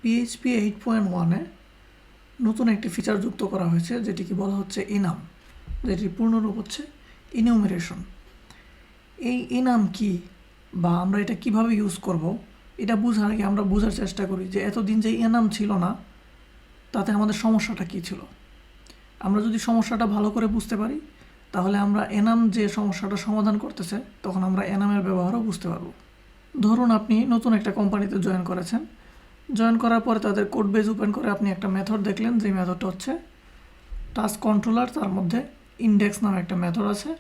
PHP 8.1-এ নতুন একটি feature যুক্ত করা হয়েছে যেটিকে বলা হচ্ছে enum, যেটির পূর্ণরূপ হচ্ছে ইনুমেরেশন। এই enum কি বা আমরা এটা কিভাবে ইউজ করব, এটা বোঝার আগে আমরা বোঝার চেষ্টা করি যে এতদিন যে enum ছিল না তাতে আমাদের সমস্যাটা কী ছিল। আমরা যদি সমস্যাটা ভালো করে বুঝতে পারি তাহলে আমরা enum যে সমস্যাটা সমাধান করতেছে তখন আমরা enum-এর ব্যবহারও বুঝতে পারব। ধরুন আপনি নতুন একটা কোম্পানিতে জয়েন করেছেন, জয়েন করার পরে তাদের কোড বেজ ওপেন করে আপনি একটা মেথড দেখলেন, যে মেথডটা হচ্ছে টাস্ক কন্ট্রোলার, তার মধ্যে ইন্ডেক্স নামে একটা মেথড আছে,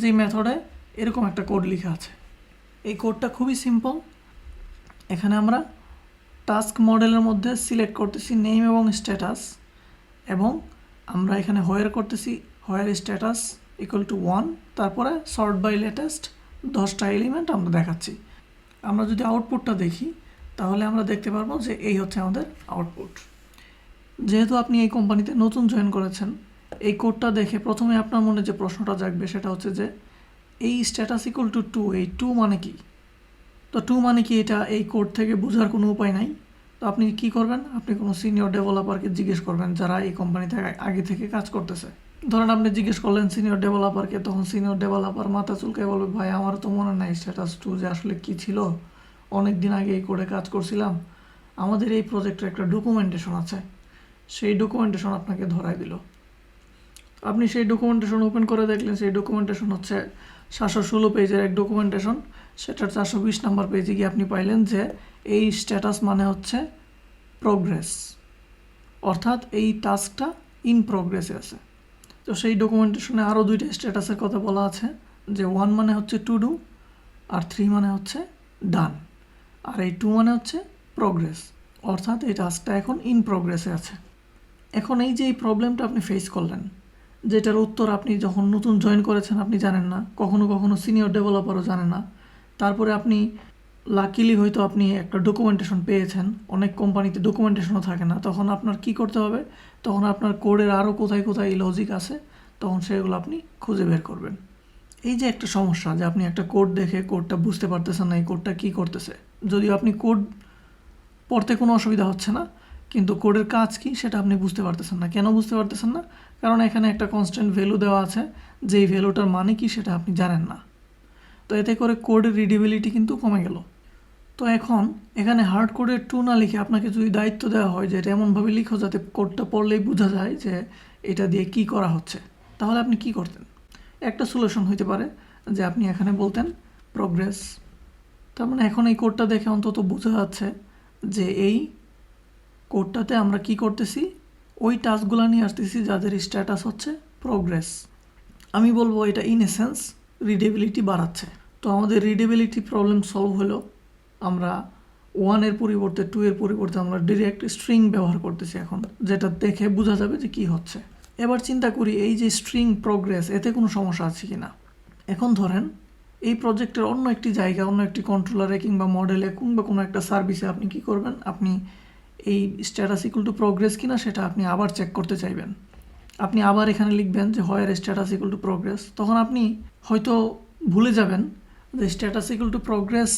যেই মেথডে এরকম একটা কোড লেখা আছে। এই কোডটা খুবই সিম্পল। এখানে আমরা টাস্ক মডেলের মধ্যে সিলেক্ট করতেছি নেম এবং স্ট্যাটাস, এবং আমরা এখানে হোয়ার করতেছি হোয়ার স্ট্যাটাস ইকুয়াল টু 1, তারপরে সর্ট বাই লেটেস্ট 10টা এলিমেন্ট আমরা দেখাচ্ছি। আমরা যদি আউটপুটটা দেখি তাহলে আমরা দেখতে পারবো যে এই হচ্ছে আমাদের আউটপুট। যেহেতু আপনি এই কোম্পানিতে নতুন জয়েন করেছেন, এই কোডটা দেখে প্রথমে আপনার মনে যে প্রশ্নটা জাগবে সেটা হচ্ছে যে এই স্ট্যাটাস ইকুয়াল টু 2, এই 2 মানে কি? তো 2 মানে কি এটা এই কোড থেকে বোঝার কোনো উপায় নাই। তো আপনি কি করবেন, আপনি কোনো সিনিয়র ডেভেলপারকে জিজ্ঞেস করবেন যারা এই কোম্পানিতে আগে থেকে কাজ করতেছে। ধরেন আপনি জিজ্ঞেস করলেন সিনিয়র ডেভেলপারকে, তখন সিনিয়র ডেভেলপার মাথা চুলকে বলবে, ভাই আমারও তো মনে নাই স্ট্যাটাস 2 যে আসলে কী ছিল, অনেক দিন আগে এই কোডে কাজ করছিলাম, আমাদের এই প্রজেক্টের একটা ডকুমেন্টেশন আছে, সেই ডকুমেন্টেশন আপনাকে ধরাই দিল। আপনি সেই ডকুমেন্টেশন ওপেন করে দেখলেন, সেই ডকুমেন্টেশন হচ্ছে 716 পেজের এক ডকুমেন্টেশন। সেটার 420 নাম্বার পেজে গিয়ে আপনি পাইলেন যে এই স্ট্যাটাস মানে হচ্ছে প্রোগ্রেস, অর্থাৎ এই টাস্কটা ইন প্রোগ্রেসে আছে। তো সেই ডকুমেন্টেশনে আরও 2টা স্ট্যাটাসের কথা বলা আছে, যে 1 মানে হচ্ছে টু ডু, আর 3 মানে হচ্ছে ডান, আর এই 2 মানে হচ্ছে প্রোগ্রেস, অর্থাৎ এই টাস্কটা এখন ইন প্রোগ্রেসে আছে। এখন এই যে এই প্রবলেমটা আপনি ফেস করলেন, যেটার উত্তর আপনি যখন নতুন জয়েন করেছেন আপনি জানেন না, কখনো কখনো সিনিয়র ডেভেলপারও জানে না, তারপরে আপনি লাকিলি হয়তো আপনি একটা ডকুমেন্টেশন পেয়েছেন, অনেক কোম্পানিতে ডকুমেন্টেশনও থাকে না, তখন আপনার কি করতে হবে, তখন আপনার কোডের আরও কোথায় কোথায় লজিক আছে তখন সেগুলো আপনি খুঁজে বের করবেন। এই যে একটা সমস্যা, যে আপনি একটা কোড দেখে কোডটা বুঝতে পারতেছেন না এই কোডটা কী করতেছে, যদিও আপনি কোড পড়তে কোনো অসুবিধা হচ্ছে না, কিন্তু কোডের কাজ কি সেটা আপনি বুঝতে পারতেছেন না। কেন বুঝতে পারতেছেন না? কারণ এখানে একটা কনস্ট্যান্ট ভ্যালু দেওয়া আছে, যেই ভ্যালুটার মানে কি সেটা আপনি জানেন না। তো এতে করে কোডের রিডেবিলিটি কিন্তু কমে গেল। তো এখন এখানে হার্ড কোডের 2 না লিখে আপনাকে যদি দায়িত্ব দেওয়া হয় যে এটা এমনভাবে লিখো যাতে কোডটা পড়লেই বোঝা যায় যে এটা দিয়ে কি করা হচ্ছে, তাহলে আপনি কি করতেন? একটা সলিউশন হইতে পারে যে আপনি এখানে বলতেন প্রোগ্রেস। তার মানে এখন এই কোডটা দেখে অন্তত বোঝা যাচ্ছে যে এই কোডটাতে আমরা কি করতেছি, ওই টাস্কগুলো নিয়ে আসতেছি যাদের স্ট্যাটাস হচ্ছে প্রোগ্রেস। আমি বলবো এটা ইন এসেন্স রিডেবিলিটি বাড়াচ্ছে। তো আমাদের রিডেবিলিটি প্রবলেম সলভ হলো, আমরা 1-এর পরিবর্তে 2-এর পরিবর্তে আমরা ডিরেক্ট স্ট্রিং ব্যবহার করতেছি এখন, যেটা দেখে বোঝা যাবে যে কি হচ্ছে। এবার চিন্তা করি এই যে স্ট্রিং প্রোগ্রেস, এতে কোনো সমস্যা আছে কি না। এখন ধরেন এই প্রজেক্টের অন্য একটি জায়গা, অন্য একটি কন্ট্রোলারে কিংবা মডেলে কিংবা কোনো একটা সার্ভিসে আপনি কি করবেন, আপনি এই স্ট্যাটাস ইকুয়াল টু প্রোগ্রেস কিনা সেটা আপনি আবার চেক করতে চাইবেন। আপনি আবার এখানে লিখবেন যে হোয়ার স্ট্যাটাস ইকুয়াল টু প্রোগ্রেস। তখন আপনি হয়তো ভুলে যাবেন যে স্ট্যাটাস ইকুয়াল টু প্রোগ্রেস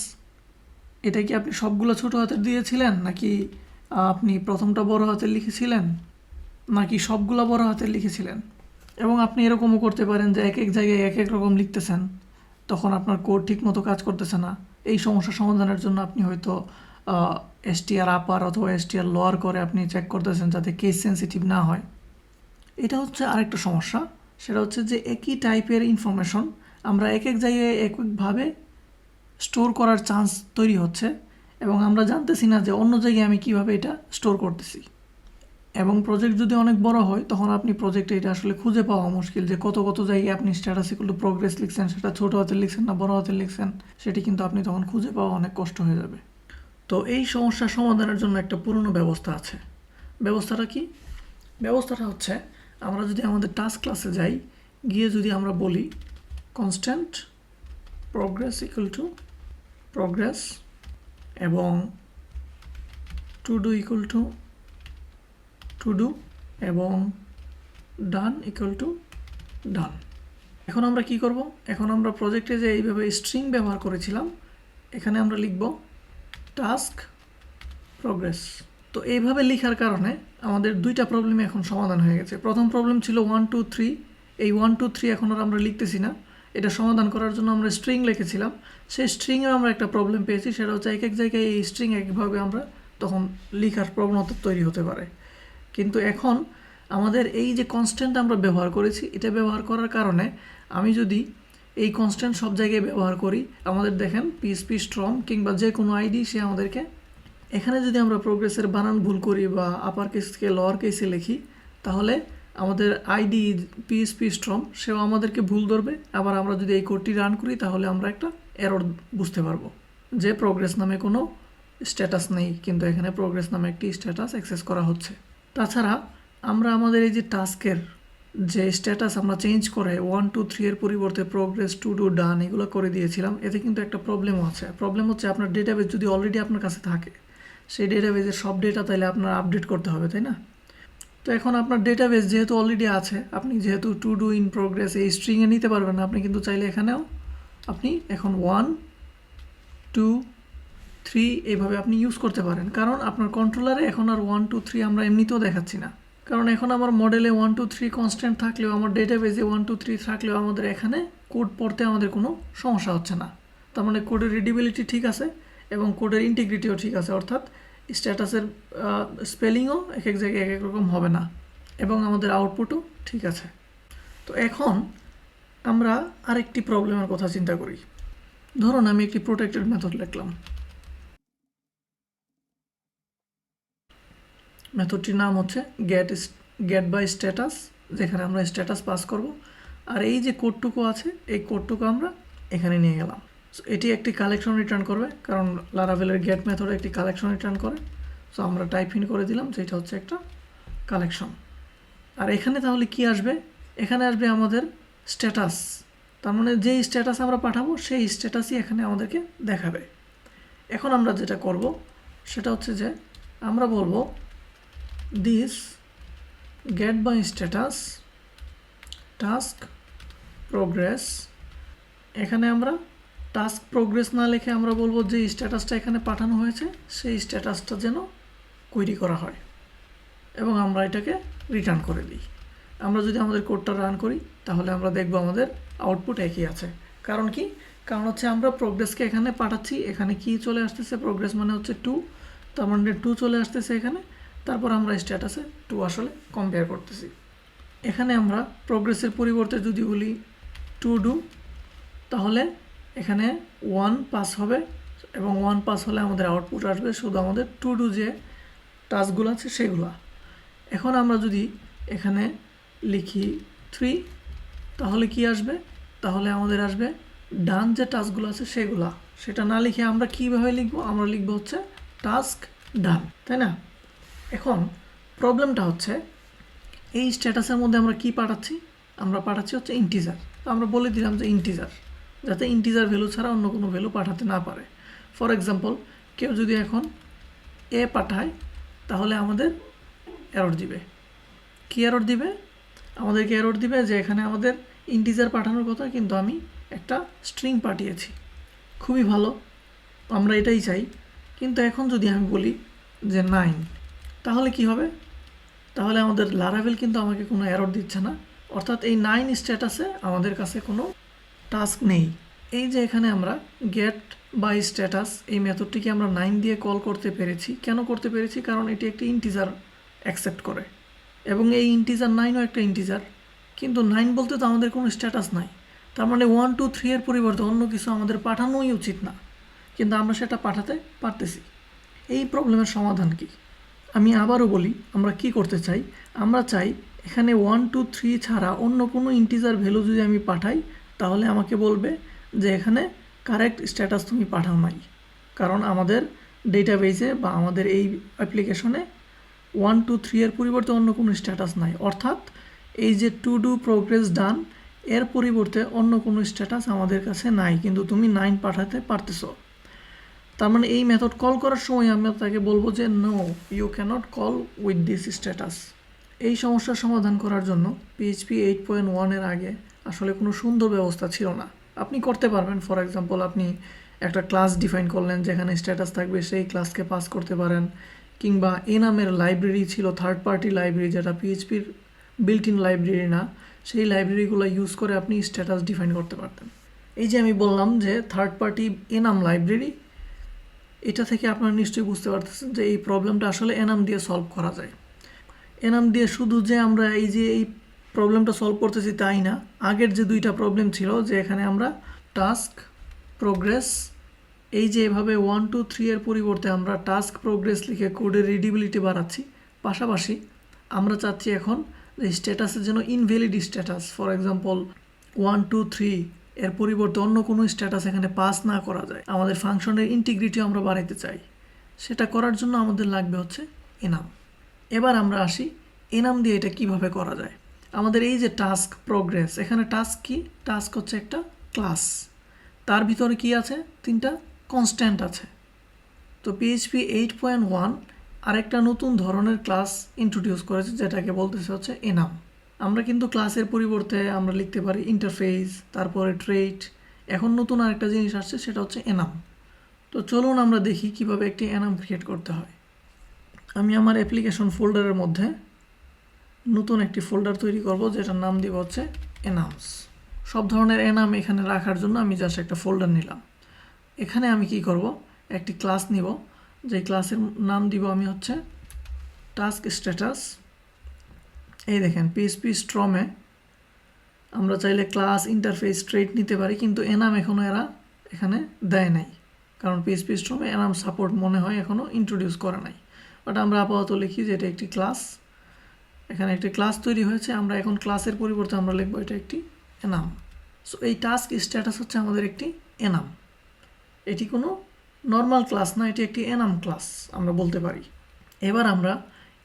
এটা কি আপনি সবগুলো ছোটো হাতের দিয়েছিলেন, নাকি আপনি প্রথমটা বড় হাতের লিখেছিলেন, নাকি সবগুলো বড় হাতের লিখেছিলেন। এবং আপনি এরকমও করতে পারেন যে এক এক জায়গায় এক এক রকম লিখতেছেন, তখন আপনার কোড ঠিকমতো কাজ করতেছে না। এই সমস্যা সমাধানের জন্য আপনি হয়তো এসটিআর আপার অথবা এসটিআর লোয়ার করে আপনি চেক করতেছেন যাতে কেস সেন্সিটিভ না হয়। এটা হচ্ছে আরেকটা সমস্যা, সেটা হচ্ছে যে একই টাইপের ইনফরমেশন আমরা এক এক জায়গায় একভাবে স্টোর করার চান্স তৈরি হচ্ছে, এবং আমরা জানতেছি না যে অন্য জায়গায় আমি কিভাবে এটা স্টোর করতেছি। এবং প্রজেক্ট যদি অনেক বড় হয় তখন আপনি প্রজেক্টে এটা আসলে খুঁজে পাওয়া মুশকিল, যে কত কত জায়গায় আপনি স্ট্যাটাস ইকুয়াল টু প্রোগ্রেস লিখছেন, সেটা ছোটো হাতের লিখছেন না বড় হাতের লিখছেন, সেটি কিন্তু আপনি তখন খুঁজে পাওয়া অনেক কষ্ট হয়ে যাবে। তো এই সমস্যা সমাধানের জন্য একটা পুরনো ব্যবস্থা আছে। ব্যবস্থাটা কি? ব্যবস্থাটা হচ্ছে আমরা যদি আমাদের টাস্ক ক্লাসে যাই, গিয়ে যদি আমরা বলি constant progress equal to progress এবং to do equal to to do এবং ডান ইকুয়াল টু ডান। এখন আমরা কি করব, এখন আমরা প্রজেক্টে যে এইভাবে স্ট্রিং ব্যবহার করেছিলাম এখানে আমরা লিখব টাস্ক প্রোগ্রেস। তো তো এইভাবে লেখার কারণে আমাদের দুইটা প্রবলেম এখন সমাধান হয়ে গেছে। প্রথম প্রবলেম ছিল 1 2 3, এই 1 2 3 এখন আর আমরা লিখতেছি না। এটা সমাধান করার জন্য আমরা স্ট্রিং লিখেছিলাম, সেই স্ট্রিংয়ে আমরা একটা প্রবলেম পেয়েছি, সেটা হচ্ছে এক এক জায়গায় এই স্ট্রিং একভাবে আমরা তখন লেখার প্রবণতা তৈরি হতে পারে। কিন্তু এখন আমাদের এই যে কনস্ট্যান্ট আমরা ব্যবহার করেছি, এটা ব্যবহার করার কারণে আমি যদি এই কনস্ট্যান্ট সব জায়গায় ব্যবহার করি, আমাদের দেখেন PHP স্ট্রং কিংবা যে কোনো আইডি সে আমাদেরকে, এখানে যদি আমরা প্রোগ্রেসের বানান ভুল করি বা আপার কেসকে লোয়ার কেসে লিখি, তাহলে আমাদের আইডি PHP স্ট্রং সেও আমাদেরকে ভুল ধরবে। আবার আমরা যদি এই কোডটি রান করি তাহলে আমরা একটা এরর বুঝতে পারবো যে প্রোগ্রেস নামে কোনো স্ট্যাটাস নেই, কিন্তু এখানে প্রোগ্রেস নামে একটি স্ট্যাটাস অ্যাক্সেস করা হচ্ছে। তাছাড়া আমরা আমাদের এই যে টাস্কের যে স্ট্যাটাস আমরা চেঞ্জ করে 1 2 3 এর পরিবর্তে প্রোগ্রেস টু ডু ডান এগুলো করে দিয়েছিলাম, এতে কিন্তু একটা প্রবলেমও আছে। প্রবলেম হচ্ছে আপনার ডেটাবেস যদি অলরেডি আপনার কাছে থাকে, সেই ডেটাবেসের সব ডেটা তাইলে আপনার আপডেট করতে হবে, তাই না? তো এখন আপনার ডেটাবেস যেহেতু অলরেডি আছে, আপনি যেহেতু টু ডু ইন প্রোগ্রেস এই স্ট্রিংয়ে নিতে পারবেন না, আপনি কিন্তু চাইলে এখানেও আপনি এখন 1 2 3 এইভাবে আপনি ইউজ করতে পারেন। কারণ আপনার কন্ট্রোলারে এখন আর 1 2 3 আমরা এমনিতেও দেখাচ্ছি না, কারণ এখন আমার মডেলে 1 2 3 কনস্ট্যান্ট থাকলেও, আমার ডেটাবেসে 1 2 3 থাকলেও আমাদের এখানে কোড পড়তে আমাদের কোনো সমস্যা হচ্ছে না। তার মানে কোডের রিডেবিলিটি ঠিক আছে এবং কোডের ইন্টিগ্রিটিও ঠিক আছে, অর্থাৎ স্ট্যাটাসের স্পেলিংও এক এক জায়গায় এক এক রকম হবে না এবং আমাদের আউটপুটও ঠিক আছে। তো এখন আমরা আরেকটি প্রবলেমের কথা চিন্তা করি। ধরুন আমি একটি প্রোটেক্টেড মেথড লিখলাম, মেথডটির নাম হচ্ছে গেট বাই স্ট্যাটাস, যেখানে আমরা স্ট্যাটাস পাস করব। আর এই যে কোডটুকু আছে, এই কোডটুকু আমরা এখানে নিয়ে গেলাম। সো এটি একটি কালেকশন রিটার্ন করবে, কারণ লারাভেলের গেট মেথড একটি কালেকশন রিটার্ন করে। সো আমরা টাইপ ইন করে দিলাম যে এটা হচ্ছে একটা কালেকশন। আর এখানে তাহলে কি আসবে? এখানে আসবে আমাদের স্ট্যাটাস। তার মানে যেই স্ট্যাটাস আমরা পাঠাবো সেই স্ট্যাটাসই এখানে আমাদেরকে দেখাবে। এখন আমরা যেটা করব সেটা হচ্ছে যে আমরা বলবো this get by status task progress. এখানে আমরা টাস্ক প্রোগ্রেস না লিখে আমরা বলবো যে স্ট্যাটাসটা এখানে পাঠানো হয়েছে সেই স্ট্যাটাসটা যেন কোয়েরি করা হয় এবং আমরা এটাকে রিটার্ন করে দিই। আমরা যদি আমাদের কোডটা রান করি তাহলে আমরা দেখব আমাদের আউটপুট একই আছে। কারণ কি? কারণ হচ্ছে আমরা প্রোগ্রেসকে এখানে পাঠাচ্ছি, এখানে কি চলে আসতেছে, প্রোগ্রেস মানে হচ্ছে 2, তার মানে 2 চলে আসতেছে এখানে, তারপর আমরা স্ট্যাটাসে 2 আসলে কম্পেয়ার করতেছি। এখানে আমরা প্রোগ্রেসের পরিবর্তে যদি বলি টু ডু, তাহলে এখানে 1 পাস হবে এবং 1 পাস হলে আমাদের আউটপুট আসবে শুধু আমাদের টু ডু যে টাস্কগুলো আছে সেগুলো। এখন আমরা যদি এখানে লিখি 3, তাহলে কি আসবে? তাহলে আমাদের আসবে ডান যে টাস্কগুলো আছে সেগুলা। সেটা না লিখে আমরা কীভাবে লিখবো? আমরা লিখবো হচ্ছে টাস্ক ডান, তাই না? এখন প্রবলেমটা হচ্ছে এই স্ট্যাটাসের মধ্যে আমরা কি পাঠাচ্ছি? আমরা পাঠাচ্ছি হচ্ছে ইন্টিজার। তো আমরা বলে দিলাম যে ইন্টিজার, যাতে ইন্টিজার ভ্যালু ছাড়া অন্য কোনো ভ্যালু পাঠাতে না পারে। ফর এক্সাম্পল, কেউ যদি এখন এ পাঠায় তাহলে আমাদের এরর দিবে। কি এরর দিবে? আমাদেরকে এরর দিবে যে এখানে আমাদের ইন্টিজার পাঠানোর কথা, কিন্তু আমি একটা স্ট্রিং পাঠিয়েছি। খুবই ভালো, আমরা এটাই চাই। কিন্তু এখন যদি আমি বলি যে 9, তাহলে কি হবে? তাহলে আমাদের লারাভেল কিন্তু আমাকে কোনো এরর দিচ্ছে না, অর্থাৎ এই 9 স্ট্যাটাসে আমাদের কাছে কোনো টাস্ক নেই। এই যে এখানে আমরা গেট বাই স্ট্যাটাস এই মেথডটিকে আমরা 9 দিয়ে কল করতে পেরেছি। কেন করতে পেরেছি? কারণ এটি একটি ইন্টিজার অ্যাকসেপ্ট করে এবং এই ইন্টিজার 9ও একটা ইন্টিজার, কিন্তু 9 বলতে তো আমাদের কোনো স্ট্যাটাস নাই। তার মানে 1 2 3 এর পরিবর্তে অন্য কিছু আমাদের পাঠানোই উচিত না, কিন্তু আমরা সেটা পাঠাতে পারতেছি। এই প্রবলেমের সমাধান কি? আমি আবারও বলি, আমরা কি করতে চাই? আমরা চাই এখানে 1 2 3 ছাড়া অন্য কোনো ইন্টিজার ভ্যালু যদি আমি পাঠাই তাহলে আমাকে বলবে যে এখানে কারেক্ট স্ট্যাটাস তুমি পাঠাও নাই, কারণ আমাদের ডেটাবেসে বা আমাদের এই অ্যাপ্লিকেশনে 1 2 3 এর পরিবর্তে অন্য কোনো স্ট্যাটাস নাই। অর্থাৎ এই যে টু ডু প্রোগ্রেস ডান এর পরিবর্তে অন্য কোনো স্ট্যাটাস আমাদের কাছে নাই, কিন্তু তুমি 9 পাঠাতে পারতেছো। তার মানে এই মেথড কল করার সময় আমরা তাকে বলবো যে no, you cannot call with this status. এই সমস্যার সমাধান করার জন্য PHP 8.1 এর আগে আসলে কোনো সুন্দর ব্যবস্থা ছিল না। আপনি করতে পারবেন, ফর এক্সাম্পল আপনি একটা ক্লাস ডিফাইন করলেন যেখানে স্ট্যাটাস থাকবে, সেই ক্লাসকে পাস করতে পারেন, কিংবা এনামের লাইব্রেরি ছিল থার্ড পার্টি লাইব্রেরি, যেটা পিএইচপির বিল্ট ইন লাইব্রেরি না, সেই লাইব্রেরিগুলো ইউজ করে আপনি স্ট্যাটাস ডিফাইন করতে পারতেন। এই যে আমি বললাম যে থার্ড পার্টি এনাম লাইব্রেরি, এটা থেকে আপনারা নিশ্চয়ই বুঝতে পারতেছেন যে এই প্রবলেমটা আসলে এনাম দিয়ে সলভ করা যায়। এনাম দিয়ে শুধু যে আমরা এই প্রবলেমটা সলভ করতেছি তাই না, আগের যে দুইটা প্রবলেম ছিল যে এখানে আমরা টাস্ক প্রোগ্রেস, এই যে এভাবে 1 2 3 এর পরিবর্তে আমরা টাস্ক প্রোগ্রেস লিখে কোডের রিডেবিলিটি বাড়াচ্ছি, পাশাপাশি আমরা চাচ্ছি এখন যে স্ট্যাটাসের জন্য ইনভ্যালিড স্ট্যাটাস, ফর এক্সাম্পল 1 2 3 এর পরিবর্তে অন্য কোনো স্ট্যাটাস এখানে পাস না করা যায়। আমাদের ফাংশনের ইন্টিগ্রিটিও আমরা বাড়াইতে চাই, সেটা করার জন্য আমাদের লাগবে হচ্ছে এনাম। এবার আমরা আসি এনাম দিয়ে এটা কিভাবে করা যায়। আমাদের এই যে টাস্ক প্রোগ্রেস, এখানে টাস্ক কি? টাস্ক হচ্ছে একটা ক্লাস, তার ভিতরে কি আছে? 3টা কনস্ট্যান্ট আছে। তো পিএইচপি 8.1 আরেকটা নতুন ধরনের ক্লাস ইন্ট্রোডিউস করেছে, যেটাকে বলতেছে হচ্ছে এনাম। আমরা কিন্তু ক্লাসের পরিবর্তে আমরা লিখতে পারি ইন্টারফেস, তারপরে ট্রেট। এখন নতুন আরেকটা জিনিস আসছে, সেটা হচ্ছে এনাম। তো চলুন আমরা দেখি কিভাবে একটি এনাম ক্রিয়েট করতে হয়। আমি আমার অ্যাপ্লিকেশন ফোল্ডারের মধ্যে নতুন একটি ফোল্ডার তৈরি করব, যেটার নাম দিব হচ্ছে এনামস। সব ধরনের এনাম এখানে রাখার জন্য আমি জাস্ট একটা ফোল্ডার নিলাম। এখানে আমি কি করব, একটি ক্লাস নিব, যে ক্লাসের নাম দিব আমি হচ্ছে টাস্ক স্ট্যাটাস। এই দেখেন পিএইচপি স্ট্রমে আমরা চাইলে ক্লাস, ইন্টারফেস, ট্রেট নিতে পারি, কিন্তু এনাম এখনও এরা এখানে দেয় নাই, কারণ পিএইচপি স্ট্রমে এনাম সাপোর্ট মনে হয় এখনও ইন্ট্রোডিউস করা নাই। বাট আমরা আপাতত লিখি যে এটা একটি ক্লাস। এখানে একটি ক্লাস তৈরি হয়েছে, আমরা এখন ক্লাসের পরিবর্তে আমরা লিখবো এটা একটি এনাম। সো এই টাস্ক স্ট্যাটাস হচ্ছে আমাদের একটি এনাম। এটি কোনো নর্মাল ক্লাস না, এটি একটি এনাম ক্লাস আমরা বলতে পারি। এবার আমরা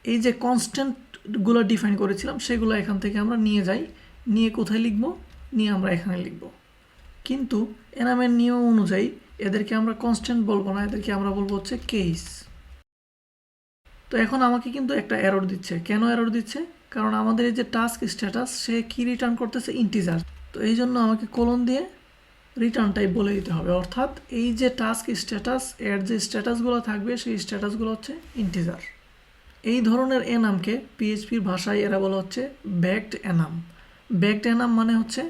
এই যে কনস্ট্যান্টগুলো ডিফাইন করেছিলাম সেগুলো এখান থেকে আমরা নিয়ে যাই, নিয়ে কোথায় লিখব? নিয়ে আমরা এখানে লিখব। কিন্তু এনামের নিয়ম অনুযায়ী এদেরকে আমরা কনস্ট্যান্ট বলবো না, এদেরকে আমরা বলবো হচ্ছে কেস। তো এখন আমাকে কিন্তু একটা এরর দিচ্ছে। কেন এরর দিচ্ছে? কারণ আমাদের এই যে টাস্ক স্ট্যাটাস, সে কি রিটার্ন করতেছে? ইন্টিজার। তো এই জন্য আমাকে কোলন দিয়ে রিটার্ন টাইপ বলে দিতে হবে, অর্থাৎ এই যে টাস্ক স্ট্যাটাস, এর যে স্ট্যাটাসগুলো থাকবে সেই স্ট্যাটাসগুলো হচ্ছে ইন্টিজার। এই ধরনের এনামকে পিএইচপির ভাষায় এরা বলা হচ্ছে ব্যাকড এনাম। ব্যাকড এনাম মানে হচ্ছে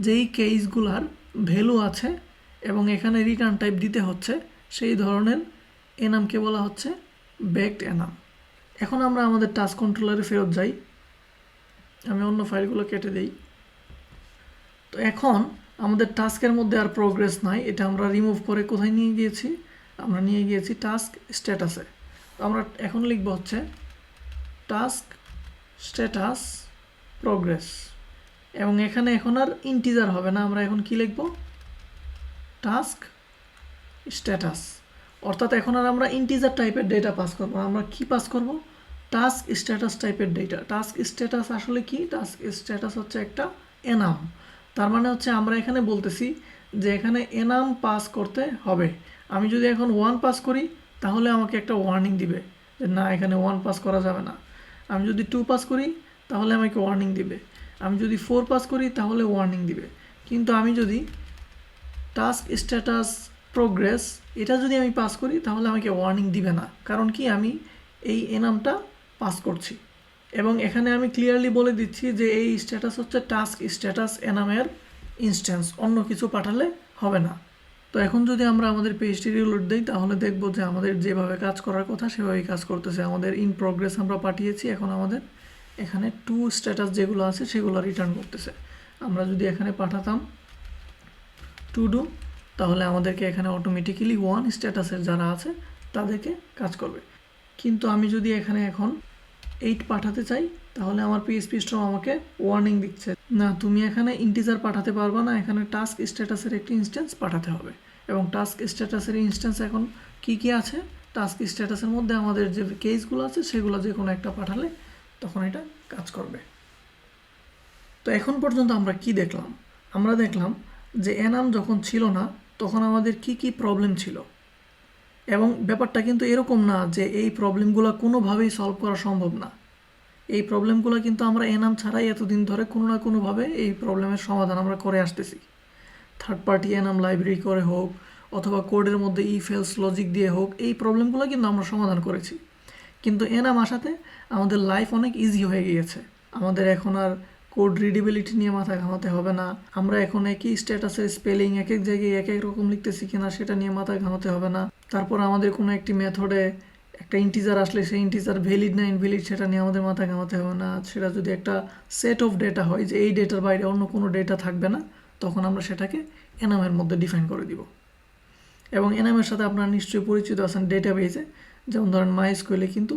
যেই কেসগুলার ভ্যালু আছে এবং এখানে রিটার্ন টাইপ দিতে হচ্ছে, সেই ধরনের এনামকে বলা হচ্ছে ব্যাকড এনাম। এখন আমরা আমাদের টাস্ক কন্ট্রোলারে ফেরত যাই। আমি অন্য ফাইলগুলো কেটে দিই। তো এখন আমাদের টাস্কের মধ্যে আর প্রোগ্রেস নাই, এটা আমরা রিমুভ করে কোথায় নিয়ে গিয়েছি? আমরা নিয়ে গিয়েছি টাস্ক স্ট্যাটাসে। তো আমরা এখন লিখব হচ্ছে টাস্ক স্ট্যাটাস প্রোগ্রেস, এবং এখানে এখন আর ইন্টিজার হবে না, আমরা এখন কি লিখব? Task status. অর্থাৎ এখন আর আমরা ইন্টিজার টাইপের ডেটা পাস করব না, আমরা কি পাস করব? টাস্ক স্ট্যাটাস টাইপের ডেটা। টাস্ক স্ট্যাটাস আসলে কি? টাস্ক স্ট্যাটাস হচ্ছে একটা এনাম। তার মানে হচ্ছে আমরা এখানে বলতেছি যে এখানে এনাম পাস করতে হবে। আমি যদি এখন 1 পাস করি তাহলে আমাকে একটা ওয়ার্নিং দিবে যে না, এখানে 1 পাস করা যাবে না। আমি যদি 2 পাস করি তাহলে আমাকে ওয়ার্নিং দিবে। আমি যদি 4 পাস করি তাহলে ওয়ার্নিং দিবে। কিন্তু আমি যদি টাস্ক স্ট্যাটাস প্রোগ্রেস এটা যদি আমি পাস করি তাহলে আমাকে ওয়ার্নিং দিবে না, কারণ কি? আমি এই এনামটা পাস করছি। এবং এখানে আমি ক্লিয়ারলি বলে দিচ্ছি যে এই স্ট্যাটাস হচ্ছে টাস্ক স্ট্যাটাস এনামের ইনস্ট্যান্স, অন্য কিছু পাঠালে হবে না। তো এখন যদি আমরা আমাদের পেজটি রিলোড দিই তাহলে দেখব যে আমাদের যেভাবে কাজ করার কথা সেভাবেই কাজ করতেছে। আমাদের ইন প্রোগ্রেস আমরা পাঠিয়েছি, এখন আমাদের এখানে টু স্ট্যাটাস যেগুলো আছে সেগুলো রিটার্ন করতেছে। আমরা যদি এখানে পাঠাতাম টু ডু, তাহলে আমাদেরকে এখানে অটোমেটিক্যালি 1 স্ট্যাটাসের যারা আছে তাদেরকে কাজ করবে। কিন্তু আমি যদি এখানে এখন 8 পাঠাতে চাই তাহলে আমার পিএইচপি স্ট্রম আমাকে ওয়ার্নিং দিচ্ছে, না তুমি এখানে ইন্টিজার পাঠাতে পারবা না, এখানে টাস্ক স্ট্যাটাসের একটি ইনস্ট্যান্স পাঠাতে হবে। এবং টাস্ক স্ট্যাটাসের ইনস্ট্যান্স এখন কি কি আছে? টাস্ক স্ট্যাটাসের মধ্যে আমাদের যে কেসগুলো আছে সেগুলো যে কোনো একটা পাঠালে তখন এটা কাজ করবে। তো এখন পর্যন্ত আমরা কি দেখলাম? আমরা দেখলাম যে এনাম যখন ছিল না তখন আমাদের কি কি প্রবলেম ছিল, এবং ব্যাপারটা কিন্তু এরকম না যে এই প্রবলেমগুলো কোনোভাবেই সলভ করা সম্ভব না। এই প্রবলেমগুলো কিন্তু আমরা এনাম ছাড়াই এতদিন ধরে কোনো না কোনোভাবে এই প্রবলেমের সমাধান আমরা করে আসতেছি। থার্ড পার্টি এনাম লাইব্রেরি করে হোক অথবা কোডের মধ্যে ইফ এলস লজিক দিয়ে হোক, এই প্রবলেমগুলো কিন্তু আমরা সমাধান করেছি। কিন্তু এনাম আসাতে আমাদের লাইফ অনেক ইজি হয়ে গিয়েছে। আমাদের এখন আর কোড রিডেবিলিটি নিয়ে মাথা ঘামাতে হবে না। আমরা এখন একই স্ট্যাটাসের স্পেলিং এক এক জায়গায় এক এক রকম লিখতেছি কিনা সেটা নিয়ে মাথা ঘামাতে হবে না। তারপর আমাদের কোনো একটি মেথডে একটা ইন্টিজার আসলে সেই ইন্টিজার ভ্যালিড না ইনভ্যালিড সেটা নিয়ে আমাদের মাথা ঘামাতে হবে না। সেটা যদি একটা সেট অফ ডেটা হয় যে এই ডেটার বাইরে অন্য কোনো ডেটা থাকবে না, তখন আমরা সেটাকে এনামের মধ্যে ডিফাইন করে দিব। এবং এনামের সাথে আপনারা নিশ্চয়ই পরিচিত আছেন ডেটাবেজে। যেমন ধরেন মাইস্কুয়েলে কিন্তু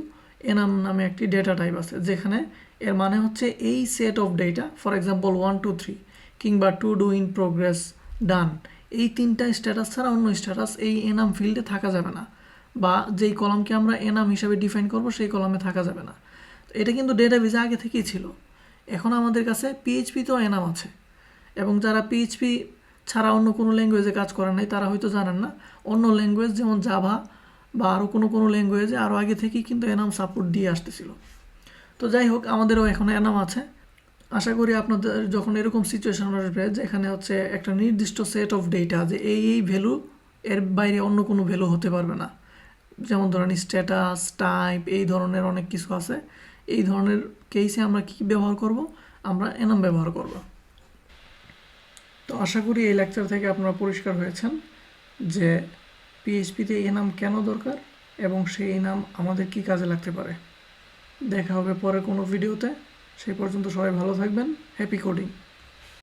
এনাম নামে একটি ডেটা টাইপ আছে, যেখানে এর মানে হচ্ছে এই set of data, for example 1 2 3 কিংবা টু ডু ইন প্রোগ্রেস, ডান, এই তিনটা স্ট্যাটাস ছাড়া অন্য স্ট্যাটাস এই এনাম ফিল্ডে থাকা যাবে না, বা যেই কলামকে আমরা এনাম হিসাবে ডিফাইন করব সেই কলামে থাকা যাবে না। এটা কিন্তু ডেটাবেজে আগে থেকেই ছিল। এখন আমাদের কাছে পিএইচপিতেও এনাম আছে, এবং যারা পিএইচপি ছাড়া অন্য কোনো ল্যাঙ্গুয়েজে কাজ করেন নাই তারা হয়তো জানেন না, অন্য ল্যাঙ্গুয়েজ যেমন জাভা বা আরও কোনো ল্যাঙ্গুয়েজে আরও আগে থেকেই কিন্তু এনাম সাপোর্ট দিয়ে আসতেছিল। তো যাই হোক, আমাদেরও এখন এনাম আছে। আশা করি আপনাদের যখন এরকম সিচুয়েশন আসবে যেখানে হচ্ছে একটা নির্দিষ্ট সেট অফ ডেটা, যে এই ভ্যালু, এর বাইরে অন্য কোনো ভ্যালু হতে পারবে না, যেমন ধরেন স্ট্যাটাস, টাইপ, এই ধরনের অনেক কিছু আছে, এই ধরনের কেসে আমরা কি ব্যবহার করব? আমরা এনাম ব্যবহার করব। তো আশা করি এই লেকচার থেকে আপনারা পরিষ্কার হয়েছেন যে পিএইচপিতে এনাম কেন দরকার এবং সেই এনাম আমাদের কি কাজে লাগতে পারে। দেখা হবে পরে কোনো ভিডিওতে। সেই পর্যন্ত সবাই ভালো থাকবেন। Happy coding.